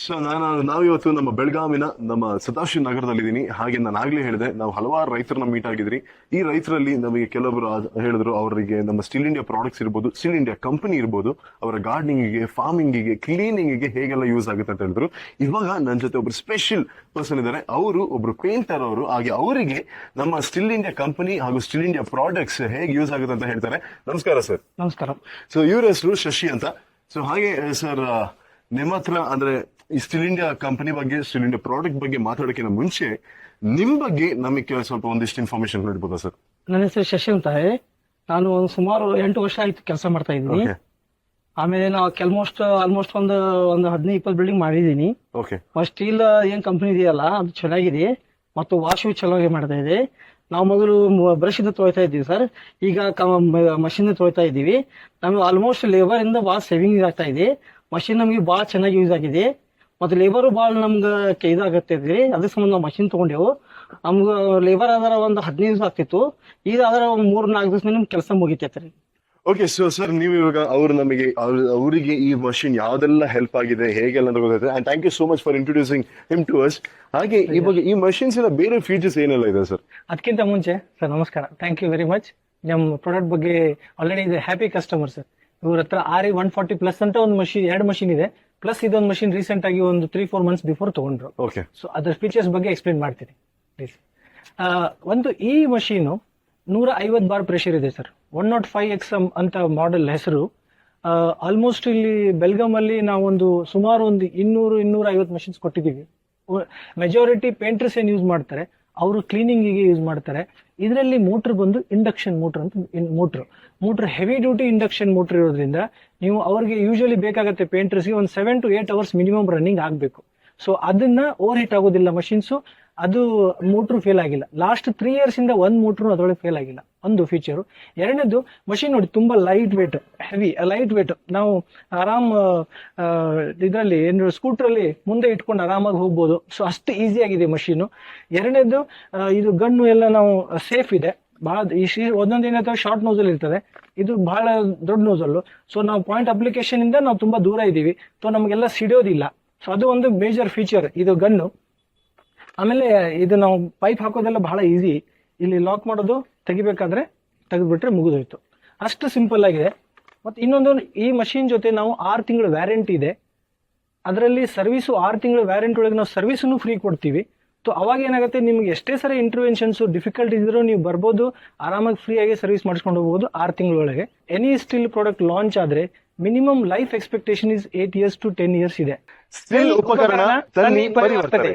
So ನಾವಿವತ್ತು ನಮ್ಮ ಬೆಳಗಾವಿನ ನಮ್ಮ ಸದಾಶಿವ ನಗರದಲ್ಲಿದ್ದೀನಿ. ಹಾಗೆ ನಾನು ಆಗ್ಲೇ ಹೇಳಿದೆ, ನಾವು ಹಲವಾರು ರೈತರನ್ನ ಮೀಟ್ ಆಗಿದ್ರಿ. ಈ ರೈತರಲ್ಲಿ ನಮಗೆ ಕೆಲವರು ಹೇಳಿದ್ರು, ಅವರಿಗೆ ನಮ್ಮ ಸ್ಟಿಲ್ ಇಂಡಿಯಾ ಪ್ರಾಡಕ್ಟ್ಸ್ ಇರ್ಬೋದು, ಸ್ಟಿಲ್ ಇಂಡಿಯಾ ಕಂಪನಿ ಇರ್ಬೋದು, ಅವರ ಗಾರ್ಡನಿಂಗಿಗೆ, ಫಾರ್ಮಿಂಗಿಗೆ, ಕ್ಲೀನಿಂಗಿಗೆ ಹೇಗೆಲ್ಲ ಯೂಸ್ ಆಗುತ್ತೆ ಅಂತ ಹೇಳಿದ್ರು. ಇವಾಗ ನನ್ನ ಜೊತೆ ಒಬ್ರು ಸ್ಪೆಷಲ್ ಪರ್ಸನ್ ಇದ್ದಾರೆ. ಅವರು ಒಬ್ರು ಪೇಂಟರ್ ಅವರು. ಹಾಗೆ ಅವರಿಗೆ ನಮ್ಮ ಸ್ಟಿಲ್ ಇಂಡಿಯಾ ಕಂಪನಿ ಹಾಗೂ ಸ್ಟಿಲ್ ಇಂಡಿಯಾ ಪ್ರಾಡಕ್ಟ್ಸ್ ಹೇಗೆ ಯೂಸ್ ಆಗುತ್ತೆ ಅಂತ ಹೇಳ್ತಾರೆ. ನಮಸ್ಕಾರ ಸರ್. ನಮಸ್ಕಾರ. ಸೊ ಇವ್ರ ಹೆಸರು ಶಶಿ ಅಂತ. ಸೊ ಹಾಗೆ ಸರ್, ನಿಮ್ಮ ಹತ್ರ ಅಂದ್ರೆ ಈ ಸ್ಟಿಲ್ ಇಂಡಿಯಾ ಕಂಪನಿ ಬಗ್ಗೆ, ಸ್ಟಿಲ್ ಇಂಡಿಯಾ ಪ್ರಾಡಕ್ಟ್ ಬಗ್ಗೆ ಮಾತಾಡೋಕ್ಕಿಂತ ಮುಂಚೆ ನಿಮ್ ಬಗ್ಗೆ ನಮಗೆ ಸ್ವಲ್ಪ ಒಂದಿಷ್ಟು ಇನ್ಫಾರ್ಮೇಶನ್ ನೀಡಬಹುದಾ ಸರ್? ನನ್ನ ಹೆಸರು ಶಶಿ ಅಂತ. ನಾನು ಸುಮಾರು 8 ವರ್ಷ ಆಯ್ತು ಕೆಲಸ ಮಾಡ್ತಾ ಇದ್ದೀನಿ. ಆಮೇಲೆ ನಾವು ಆಲ್ಮೋಸ್ಟ್ ಒಂದು 15-20 ಬಿಲ್ಡಿಂಗ್ ಮಾಡಿದೀನಿ. ಸ್ಟೀಲ್ ಏನ್ ಕಂಪನಿ ಇದೆಯಲ್ಲ ಅದು ಚೆನ್ನಾಗಿದೆ ಮತ್ತು ವಾಶು ಚೆನ್ನಾಗಿ ಮಾಡ್ತಾ ಇದೆ. ನಾವು ಮೊದಲು ಬ್ರಷ್ ಇಂದ ತೊಳಿತಾ ಇದ್ದೀವಿ ಸರ್, ಈಗ ಮಷಿನ್ ತೊಳಿತಾ ಇದ್ದೀವಿ. ನಮ್ಗೆ ಆಲ್ಮೋಸ್ಟ್ ಲೇಬರ್ ಇಂದ ಬಹಳ ಸೇವಿಂಗ್ ಆಗ್ತಾ ಇದೆ. ಮಷಿನ್ ನಮಗೆ ಬಹಳ ಚೆನ್ನಾಗಿ ಯೂಸ್ ಆಗಿದೆ ಮತ್ತು ಲೇಬರ್ ಬಹಳ ನಮ್ಗೆ ಇದಾಗತ್ತೆ. ಅದ್ರ ಸಂಬಂಧ ನಾವು ಮಷಿನ್ ತಗೊಂಡೆವು. ನಮ್ಗೆ ಲೇಬರ್ ಆದ್ರ ಒಂದು 15 ದಿವಸ ಆಗ್ತಿತ್ತು, ಈಗ ಆದ್ರ 3-4 ದಿವಸ ನಿಮ್ಗೆ ಕೆಲಸ ಮುಗಿತೈತ್ರಿ. ಓಕೆ. ಸೊ ಸರ್, ನೀವು ಇವಾಗ ಅವರಿಗೆ ಈ ಮಷಿನ್ ಯಾವ್ದೆಲ್ಲ ಹೆಲ್ಪ್ ಆಗಿದೆ, ಹೇಗೆಲ್ಲ ಅಂತ ಗೊತ್ತಾಯ್ತು. And thank you so much for introducing him to us. ಹಾಗೆ ಇವಾಗ ಈ ಮಷಿನ್ಸ್ ಎಲ್ಲ ಬೇರೆ ಫೀಚರ್ಸ್ ಏನೆಲ್ಲ ಇದೆ ಸರ್? ಅದಕ್ಕಿಂತ ಮುಂಚೆ ಸರ್ ನಮಸ್ಕಾರ, ಥ್ಯಾಂಕ್ ಯು ವೆರಿ ಮಚ್. ನಮ್ಮ ಪ್ರಾಡಕ್ಟ್ ಬಗ್ಗೆ ಆಲ್ರೆಡಿ ಇದೆ ಹ್ಯಾಪಿ ಕಸ್ಟಮರ್ ಸರ್. ಇವ್ರ ಹತ್ರ RE140 ಪ್ಲಸ್ ಅಂತ ಒಂದು ಮಷಿನ್, 2 ಮಷಿನ್ ಇದೆ. ಪ್ಲಸ್ ಇದೊಂದು ಮಷಿನ್ ರೀಸೆಂಟ್ ಆಗಿ ಒಂದು 3-4 ಮಂತ್ಸ್ ಬಿಫೋರ್ ತಗೊಂಡ್ರು. ಸೊ ಅದ್ರ ಫೀಚರ್ಸ್ ಬಗ್ಗೆ ಎಕ್ಸ್ಪ್ಲೇನ್ ಮಾಡ್ತೀನಿ ಪ್ಲೀಸ್. ಈ ಮಷೀನು 150 ಬಾರ್ ಪ್ರೆಷರ್ ಇದೆ ಸರ್. 105XM ಅಂತ ಮಾಡೆಲ್ ಹೆಸರು. ಆಲ್ಮೋಸ್ಟ್ ಇಲ್ಲಿ ಬೆಲ್ಗಾಮ್ ಅಲ್ಲಿ ನಾವೊಂದು ಸುಮಾರು ಒಂದು 200-250 ಮಷಿನ್ಸ್ ಕೊಟ್ಟಿದ್ದೀವಿ. ಮೆಜಾರಿಟಿ ಪೇಂಟರ್ಸ್ ಏನ್ ಯೂಸ್ ಮಾಡ್ತಾರೆ, ಅವರು ಕ್ಲೀನಿಂಗ್ ಗೆ ಯೂಸ್ ಮಾಡ್ತಾರೆ. ಇದರಲ್ಲಿ ಮೋಟರ್ ಬಂದು ಇಂಡಕ್ಷನ್ ಮೋಟರ್ ಅಂತ motor heavy duty induction motor ಇರೋದ್ರಿಂದ ನೀವು ಅವ್ರಿಗೆ ಯೂಶಲಿ ಬೇಕಾಗತ್ತೆ ಪೇಂಟರ್ಸ್ಗೆ ಒಂದು 7 to 8 ಅವರ್ಸ್ ಮಿನಿಮಮ್ ರನ್ನಿಂಗ್ ಆಗಬೇಕು. ಸೊ ಅದನ್ನ ಓವರ್ ಹೀಟ್ ಆಗೋದಿಲ್ಲ ಮಷಿನ್ಸು. ಅದು ಮೋಟರ್ ಫೇಲ್ ಆಗಿಲ್ಲ. ಲಾಸ್ಟ್ 3 years ಇಂದ ಒಂದು ಮೋಟರ್ ಅದರೊಳಗೆ ಫೇಲ್ ಆಗಿಲ್ಲ. ಒಂದು ಫೀಚರು. ಎರಡನೇದು ಮಷಿನ್ ನೋಡಿ ತುಂಬಾ light weight, heavy light weight. ನಾವು ಆರಾಮ್ ಇದರಲ್ಲಿ ಏನು ಸ್ಕೂಟರ್ ಅಲ್ಲಿ ಮುಂದೆ ಇಟ್ಕೊಂಡು ಆರಾಮಾಗಿ ಹೋಗ್ಬೋದು. ಸೊ ಅಷ್ಟು ಈಸಿ ಆಗಿದೆ ಮಷೀನು. ಎರಡನೇದು ಇದು ಗನ್ನು ಎಲ್ಲ ನಾವು ಸೇಫ್ ಇದೆ. ಬಹಳ ಒಂದೊಂದು ಏನಾಯ್ತು ಶಾರ್ಟ್ ನೋಸಲ್ ಇರ್ತದೆ, ಇದು ಬಹಳ ದೊಡ್ಡ ನೋಸಲ್ಲು. ಸೊ ನಾವು ಪಾಯಿಂಟ್ ಅಪ್ಲಿಕೇಶನ್ ಇಂದ ನಾವು ತುಂಬಾ ದೂರ ಇದೀವಿ, ಸೊ ನಮಗೆಲ್ಲ ಸಿಡಿಯೋದಿಲ್ಲ. ಸೊ ಅದು ಒಂದು ಮೇಜರ್ ಫೀಚರ್ ಇದು ಗನ್ನು. ಆಮೇಲೆ ಇದು ನಾವು ಪೈಪ್ ಹಾಕೋದೆಲ್ಲ ಬಹಳ ಈಸಿ. ಇಲ್ಲಿ ಲಾಕ್ ಮಾಡೋದು, ತೆಗಿಬೇಕಾದ್ರೆ ತೆಗೆದ್ಬಿಟ್ರೆ ಮುಗಿದೋಯ್ತು. ಅಷ್ಟು ಸಿಂಪಲ್ ಆಗಿದೆ. ಮತ್ತೆ ಇನ್ನೊಂದು, ಈ ಮಷಿನ್ ಜೊತೆ ನಾವು 6 ತಿಂಗಳ ವ್ಯಾರಂಟಿ ಇದೆ. ಅದರಲ್ಲಿ ಸರ್ವಿಸು 6 ತಿಂಗಳ ವ್ಯಾರಂಟಿ ಒಳಗೆ ನಾವು ಸರ್ವಿಸ್ನು ಫ್ರೀ ಕೊಡ್ತೀವಿ. ಸೊ ಅವಾಗ ಏನಾಗುತ್ತೆ, ನಿಮ್ಗೆ ಎಷ್ಟೇ ಸರಿ ಇಂಟರ್ವೆನ್ಷನ್ಸ್ ಡಿಫಿಕಲ್ಟ್ ಇದ್ರೂ ನೀವು ಬರ್ಬೋದು, ಆರಾಮಾಗಿ ಫ್ರೀ ಆಗಿ ಸರ್ವಿಸ್ ಮಾಡಿಸ್ಕೊಂಡು ಹೋಗ್ಬೋದು 6 ತಿಂಗಳೊಳಗೆ. ಎನಿ ಸ್ಟಿಲ್ ಪ್ರಾಡಕ್ಟ್ ಲಾಂಚ್ ಆದ್ರೆ minimum life expectation is 8 years to 10 years ಇದೆ. ಸ್ಟಿಲ್ ಉಪಕರಣ ತನ್ನಿ ಪರಿವರ್ತನೆ.